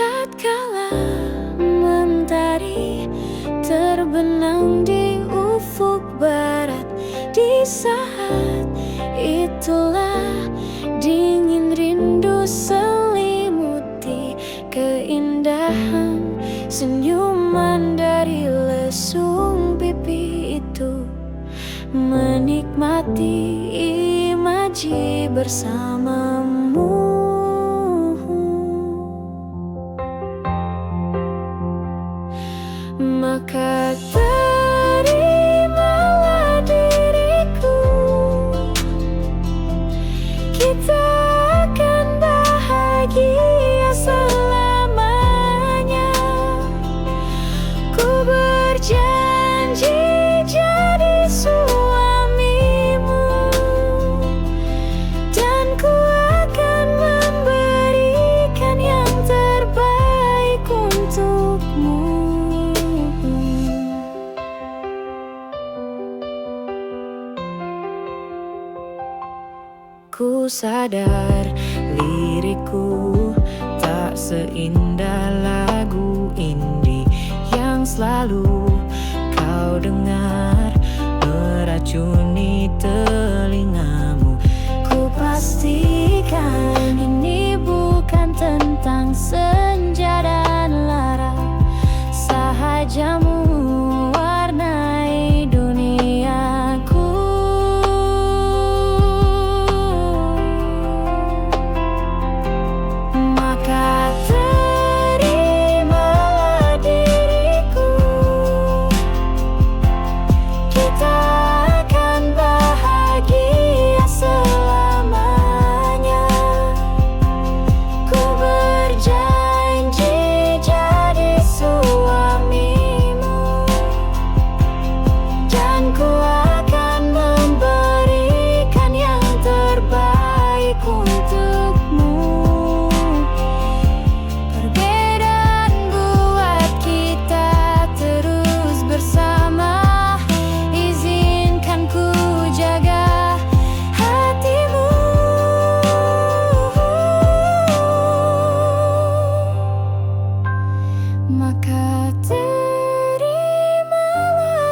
Tatkala mentari terbenam di ufuk barat, di saat itulah dingin rindu selimuti keindahan senyuman dari lesung pipi itu. Menikmati imaji bersamamu. Maka terimalah diriku, kita akan bahagia selamanya. Ku berjanji jadi suamimu, dan ku akan memberikan yang terbaik untukmu. Ku sadar lirikku tak seindah lagu indie yang selalu kau dengar meracuni telingamu. Ku pastikan ini bukan tentang senja dan lara sahaja mewarnai duniaku. Maka terimalah diriku, kita akan bahagia selamanya. Ku berjanji jadi suamimu, dan ku akan memberikan yang terbaik untukmu. Perbedaan buat kita terus bersama. Izinkan ku jaga hatimu. Maka terimalah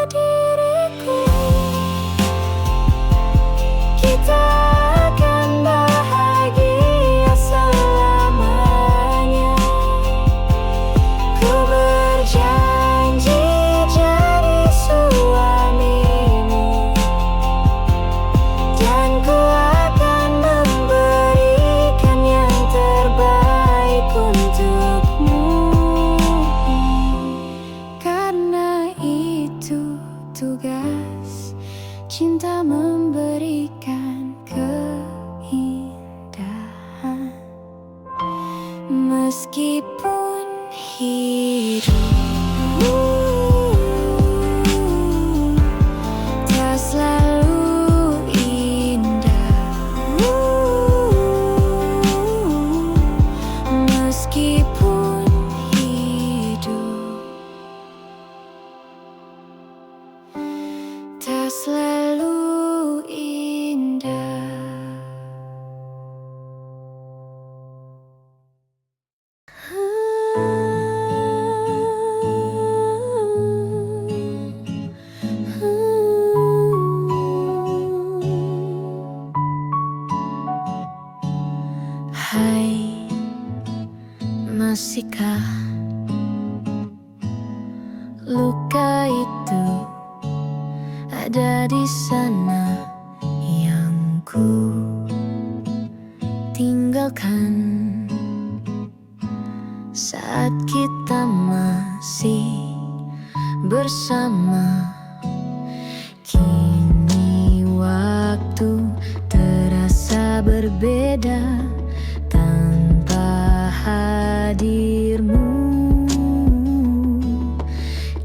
diriku, kita akan bahagia selamanya. Ku berjanji jadi suamimu, dan ku akan memberikan yang terbaik untukmu. Karena itu tugas cinta, memberikan keindahan. Meskipun hidupmu tak selalu indah, meskipun hidup tak selalu indah. Hai, masihkah luka itu ada di sana yang ku tinggalkan saat kita masih bersama? Kini waktu terasa berbeda tanpa hadirmu.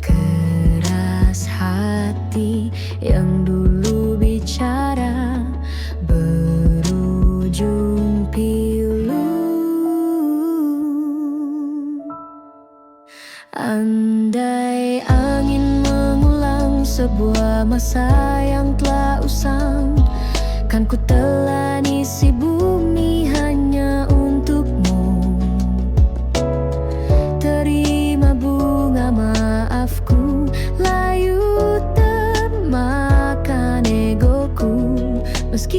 Keras hati yang dulu bicara berujung pilu. Andai angin mengulang sebuah masa yang telah usang, kan ku telan isi bumi hanya untukmu.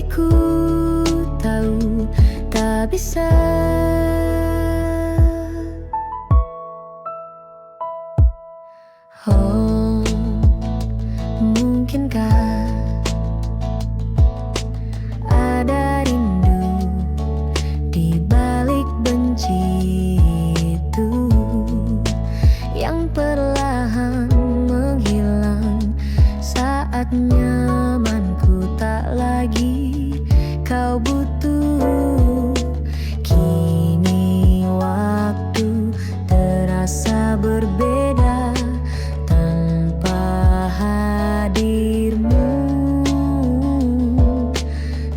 ku tahu tak bisa. Oh, mungkinkah ada rindu di balik benci itu yang perlahan menghilang saat nyamanku tak lagi kau butuh. Kini waktu terasa berbeda tanpa hadirmu.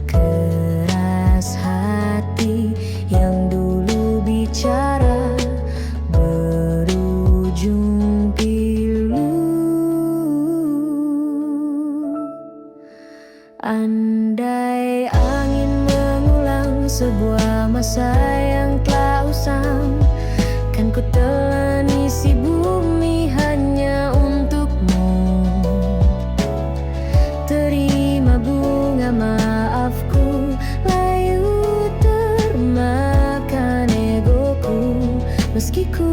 Keras hati yang dulu bicara berujung pilu. Andai angin mengulang sebuah masa yang telah usang, kan ku telan isi bumi hanya untukmu. Terima bunga maafku, layu termakan egoku, meski ku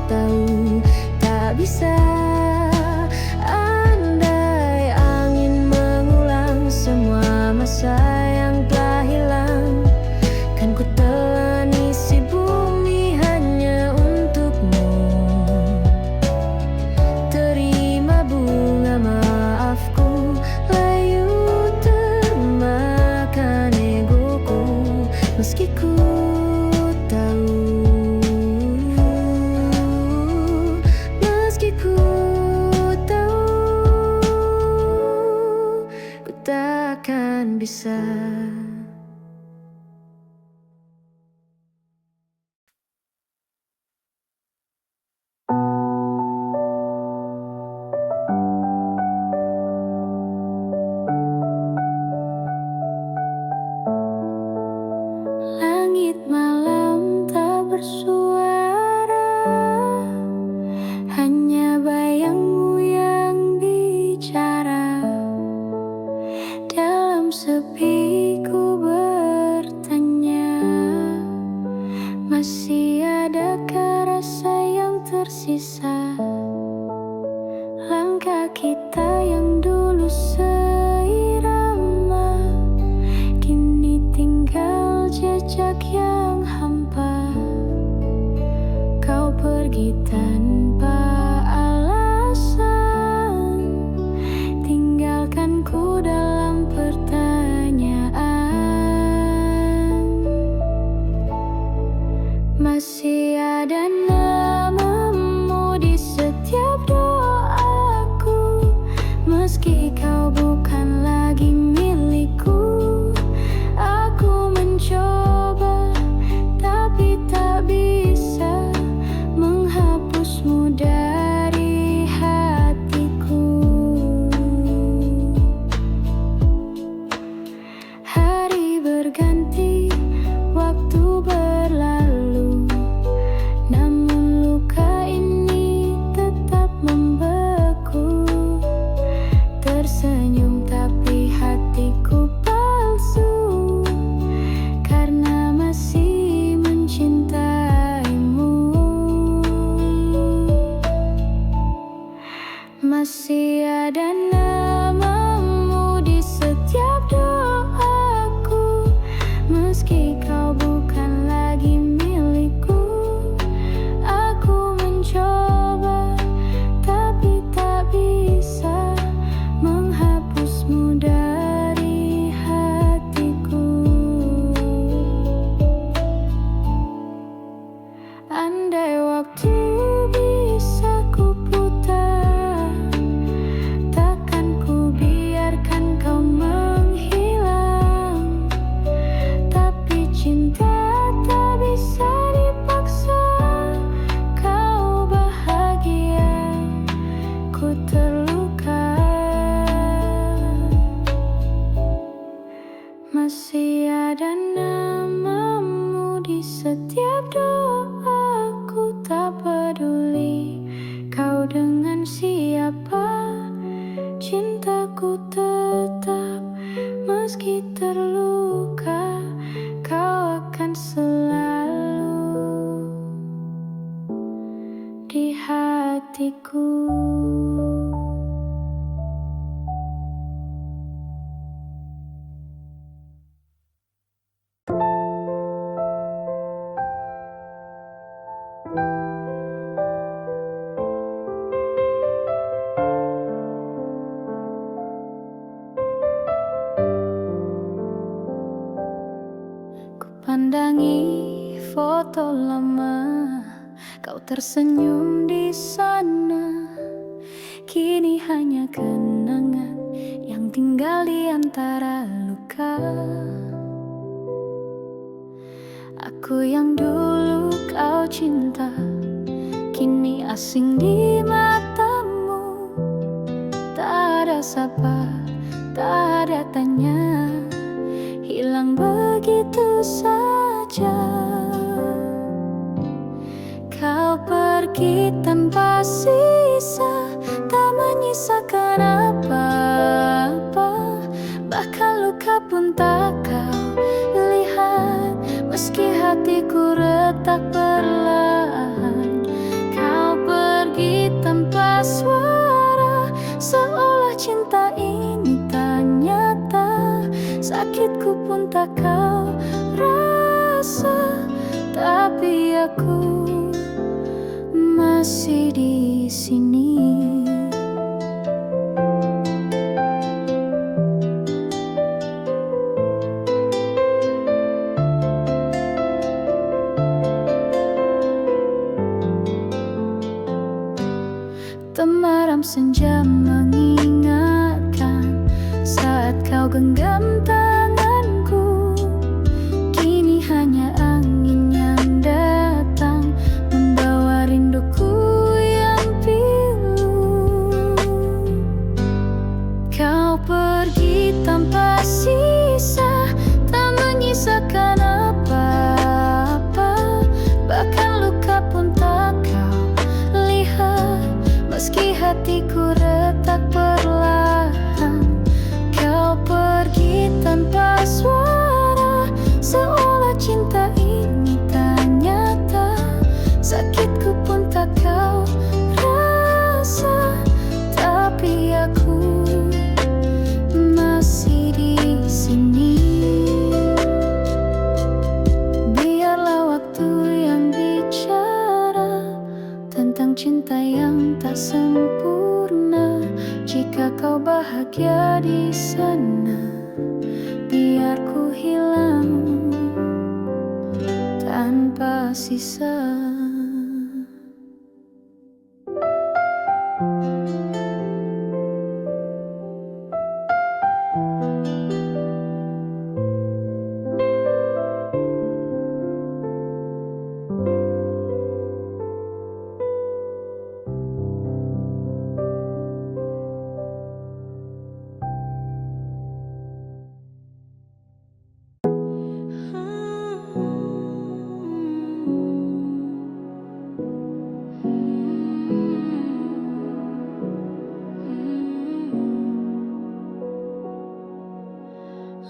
tahu tak bisa. Andai angin mengulang semua masa yang telah hilang, kan ku telan isi bumi hanya untukmu. Terima bunga maafku, layu termakan egoku, meski ku tahu, meski ku tahu ku takkan bisa. Langit malam tak bersuara, hanya bayangmu yang bicara. Dalam sepi ku bertanya, masih adakah rasa yang tersisa? Langkah kita yang dulu seirama, kini tinggal jejak yang hampa. Kau pergi tanpa alasan, tinggalkan ku dalam pertanyaan. Masih ada namamu di setiap doaku, meski kau bukan lagi milikku. Aku mencoba tapi tak bisa menghapusmu dari hatiku. Hari berganti, waktu berlalu, namun luka ini tetap membeku. Tersenyum tapi hatiku palsu, karena masih mencintaimu. Masih ada namamu di setiap doaku, meski kau bukan lagi milikku. Aku mencoba tapi tak bisa menghapusmu dari hatiku. Andai waktu bisa ku putar, takkan ku biarkan kau menghilang. Tapi cinta tak bisa dipaksa, kau bahagia, ku terluka. Masih ada namamu di setiap doaku, hatiku. Pandangi foto lama, kau tersenyum di sana. Kini hanya kenangan yang tinggal di antara luka. Aku yang dulu kau cinta, kini asing di matamu. Tak ada sapa, tak ada tanya, hilang begitu saja. Kau pergi tanpa sisa, tak menyisakan apa-apa. Bahkan luka pun tak kau lihat, meski hatiku retak perlahan. Kau pergi tanpa suara, seolah cinta ini tak nyata. Sakitku pun tak kau rasa, tapi aku masih di sini. Temaram senja mengingatkan saat kau genggam tanganku. Kini hanya angin yang datang, membawa rinduku yang pilu. Kau pergi tanpa sisa, tak menyisakan apa-apa. Bahkan luka pun tak kau lihat, meski hatiku retak perlahan. Kau pergi tanpa suara, seolah cinta ini tak nyata. Sakitku pun tak kau rasa, tapi aku masih di sini. Biarlah waktu yang bicara tentang cinta yang tak sempurna. Jika kau bahagia di sana, biar ku hilang tanpa sisa.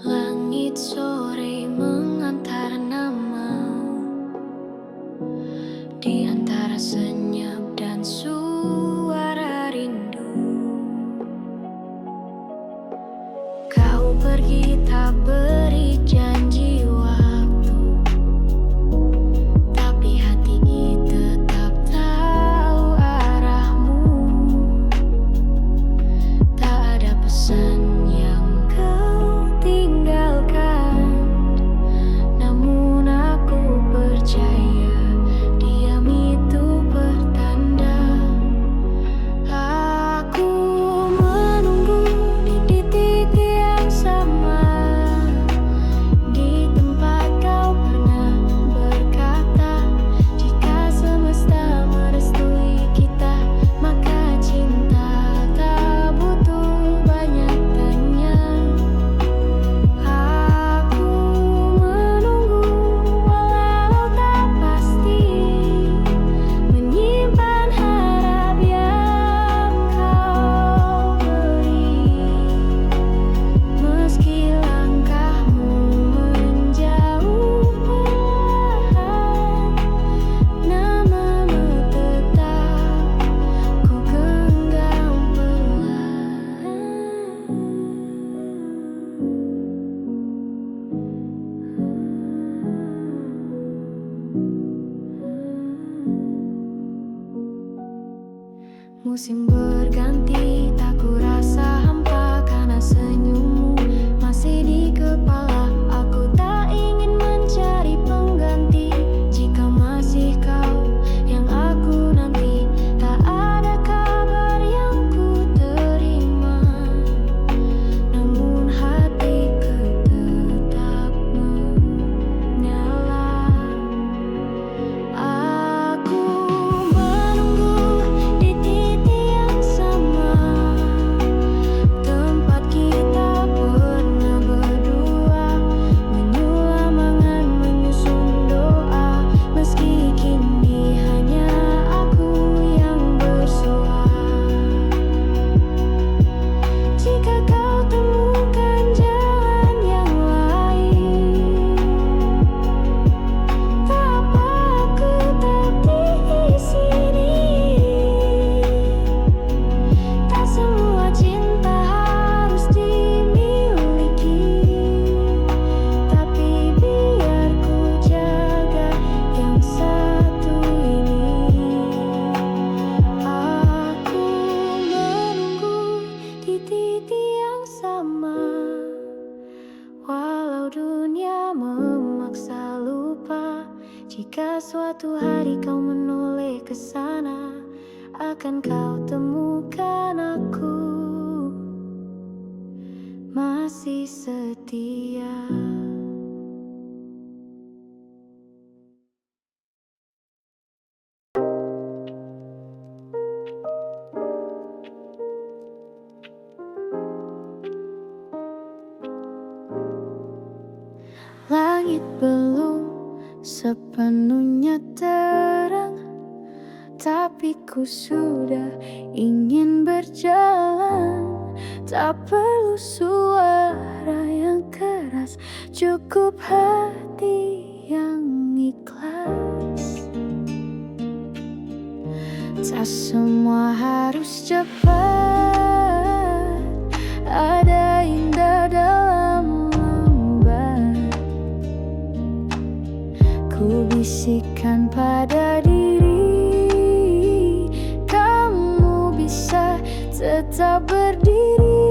Langit sore mengantar nama, di antara senyap dan suara rindu. Kau pergi tak beri janji waktu, tapi hati tetap tahu arahmu. Tak ada pesan yang kau tinggalkan, namun aku percaya diam itu Musim berganti, tak kurasa hampa karena senyummu masih di kepala. Aku tak ingin mencari pengganti jika masih kau yang aku nanti. Tak ada kabar yang ku terima, namun hatiku tetap menyala. Aku menunggu di titik yang sama, tempat kita pernah berdua, menyulam angan, menyusun doa. Meski kini hanya aku yang bersua, jika kau temukan jalan yang lain, tak apa aku tetap di sini. Tak semua cinta harus dimiliki, tapi biar ku jaga yang satu ini. Aku menunggu di titik yang sama, walau dunia memaksa lupa. Jika suatu hari kau menoleh ke sana, akan kau temukan aku masih setia. Langit belum sepenuhnya terang, tapi ku sudah ingin berjalan. Tak perlu suara yang keras, cukup hati yang ikhlas. Tak semua harus cepat, ada indah dalam lambat. Ku bisikkan pada diri, kamu bisa tetap berdiri.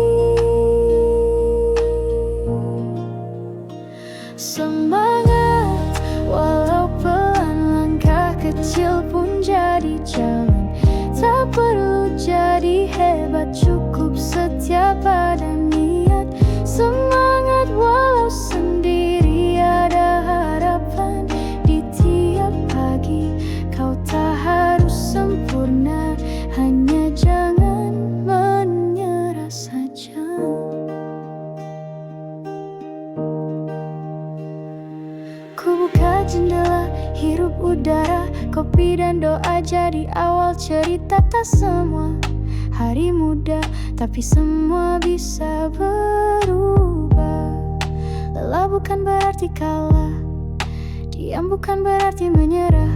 Semangat, walau pelan, langkah kecil pun jadi jalan. Tak perlu jadi hebat, cukup setia pada niat. Semangat walau sendiri, ada harapan di tiap pagi. Kau tak harus sempurna, hanya jangan menyerah saja. Ku buka jendela, hirup udara, kopi dan doa jadi awal cerita. Tak semua hari mudah, tapi semua bisa berubah. Lelah bukan berarti kalah, diam bukan berarti menyerah.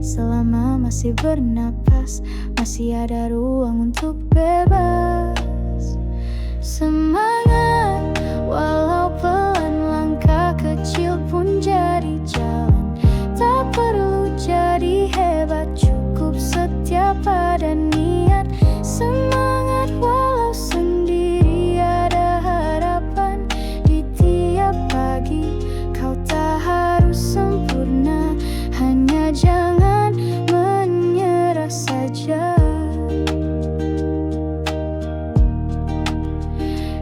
Selama masih bernapas, masih ada ruang untuk bebas. Semangat, walau pelan, langkah kecil pun jadi jalan. Tak perlu jadi hebat, cukup setia pada niat. Semangat walau sendiri, ada harapan di tiap pagi. Kau tak harus sempurna, hanya jangan menyerah saja.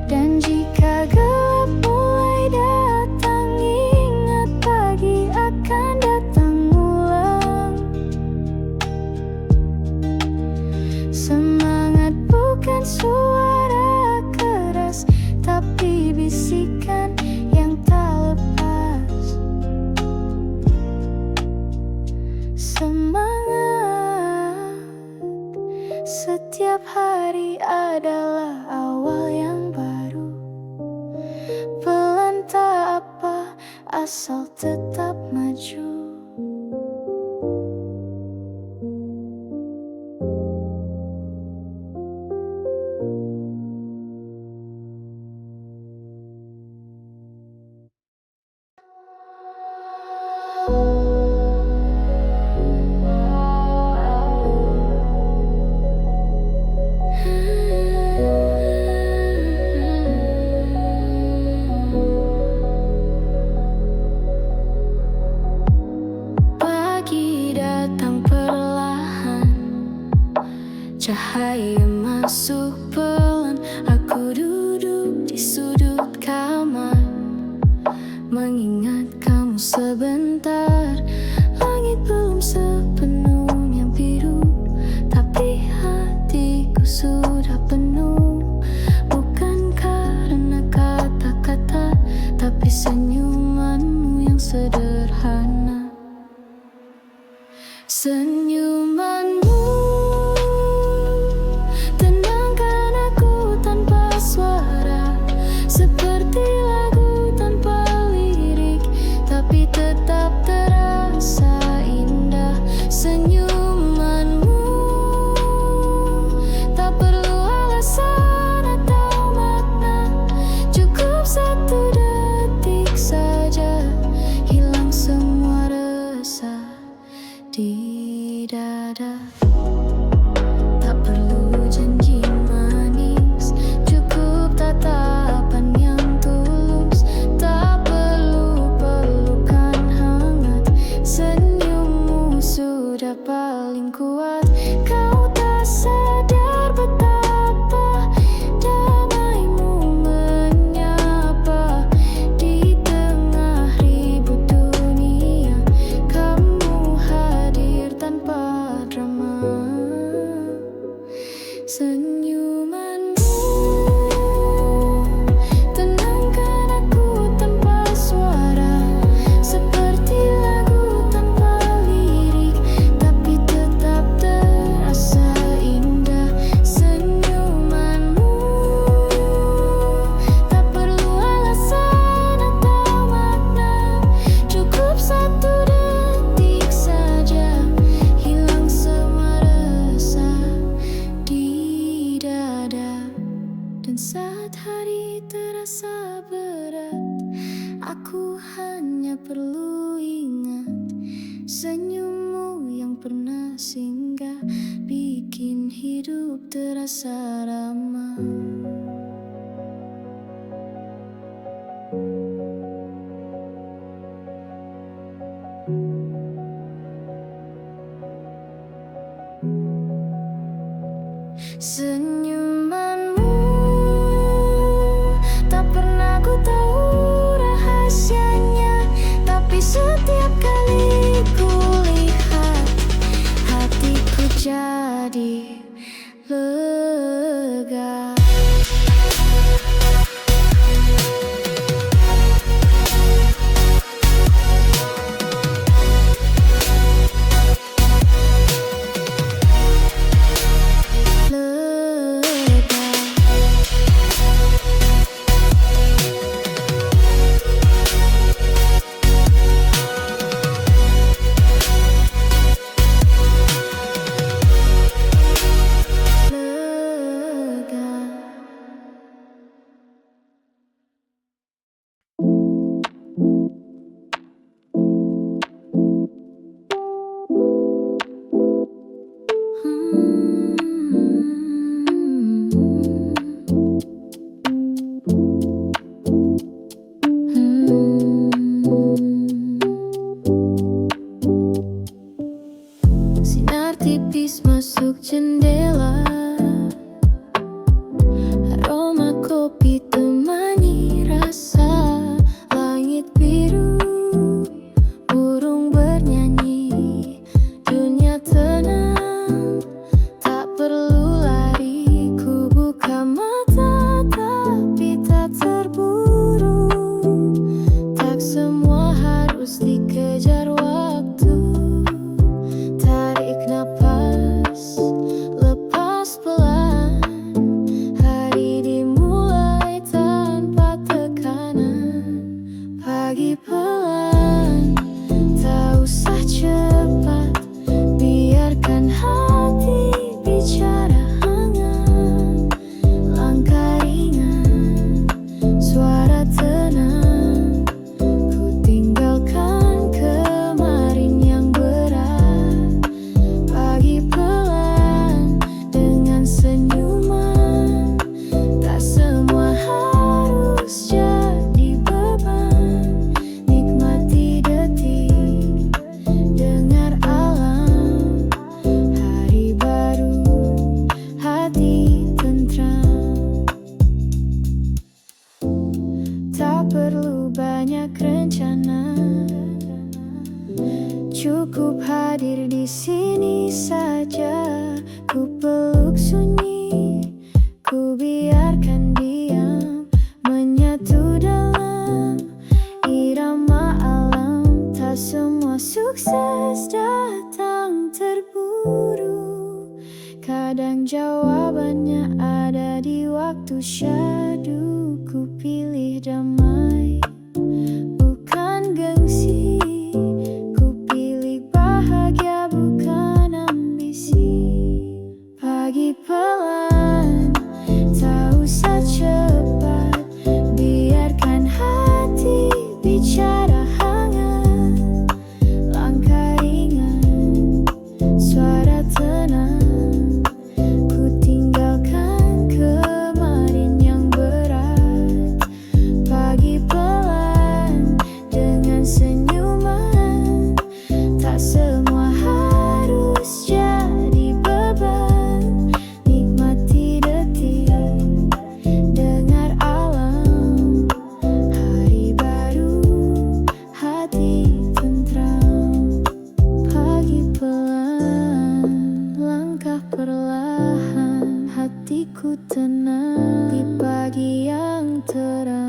Dan jika gelap mulai datang, ingat pagi akan datang ulang. Semangat bukan suara keras, tapi bisikan yang tak lepas. Semangat, setiap hari adalah awal yang baru. Pelan tak apa, asal tetap maju. Senyumanmu tenangkan aku tanpa suara, seperti lagu tanpa lirik, tapi tetap terasa indah. Senyumanmu tak perlu alasan atau makna, cukup satu detik saja, hilang semua resah di dada. Tak perlu janji manis, cukup tatapan yang tulus. Tak perlu pelukan hangat, senyummu sudah paling kuat. Kau tak sadar betapa damaimu menyapa di tengah ribut dunia. Kamu hadir tanpa drama. Senyumanmu tenangkan aku tanpa suara, seperti lagu tanpa lirik, tapi tetap terasa indah. Senyumanmu tak perlu alasan atau makna, cukup satu detik saja, hilang semua resah di dada. Dan saat hari terasa berat, aku hanya perlu ingat senyummu yang pernah singgah, bikin hidup terasa ramah. Senyumanmu tak pernah ku tahu rahasianya, tapi setiap kali ku lihat, hatiku jadi lega. Sinar tipis masuk jendela, aroma kopi temani rasa langit biru, burung bernyanyi, dunia tenang. Tak perlu lari, ku buka mata tapi tak terburu. Tak semua harus dikejar waktu. Tarik napas, lepas pelan, hari dimulai tanpa tekanan. Pagi pelan, tak usah cepat, biarkan hati bicara hangat. Langkah ringan, suara tenang, ku tinggalkan kemarin yang berat. Pagi pelan dengan senyuman, tak semua harus jadi beban. Nikmati detik, dengar alam, hari baru, hati tentram. Tak perlu banyak rencana, cukup hadir di sini saja. Ku peluk sunyi, ku biarkan diam, menyatu dalam irama alam. Tak semua sukses datang jawabannya ada di waktu syadu. Ku pilih damai, bukan gengsi. Ku pilih bahagia, bukan ambisi. Pagi pelan, tak usah cepat. Biarkan hati bicara hangat. Langkah ringan, suara tenang. Ku tinggalkan kemarin yang berat. Pagi pelan dengan senyuman. Tak semua harus jadi beban. Nikmati detik, dengar alam. Hari baru, hati tentram. Pagi pelan, langkah perlahan. Hatiku tenang di pagi yang terang.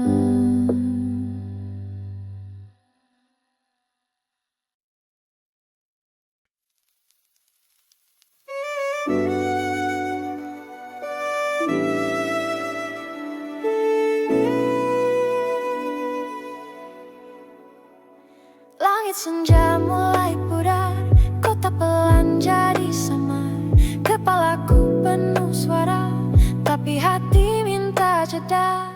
Langit senja mulai pudar, kota pelan jadi samar. Kepalaku penuh suara, tapi hati minta jeda.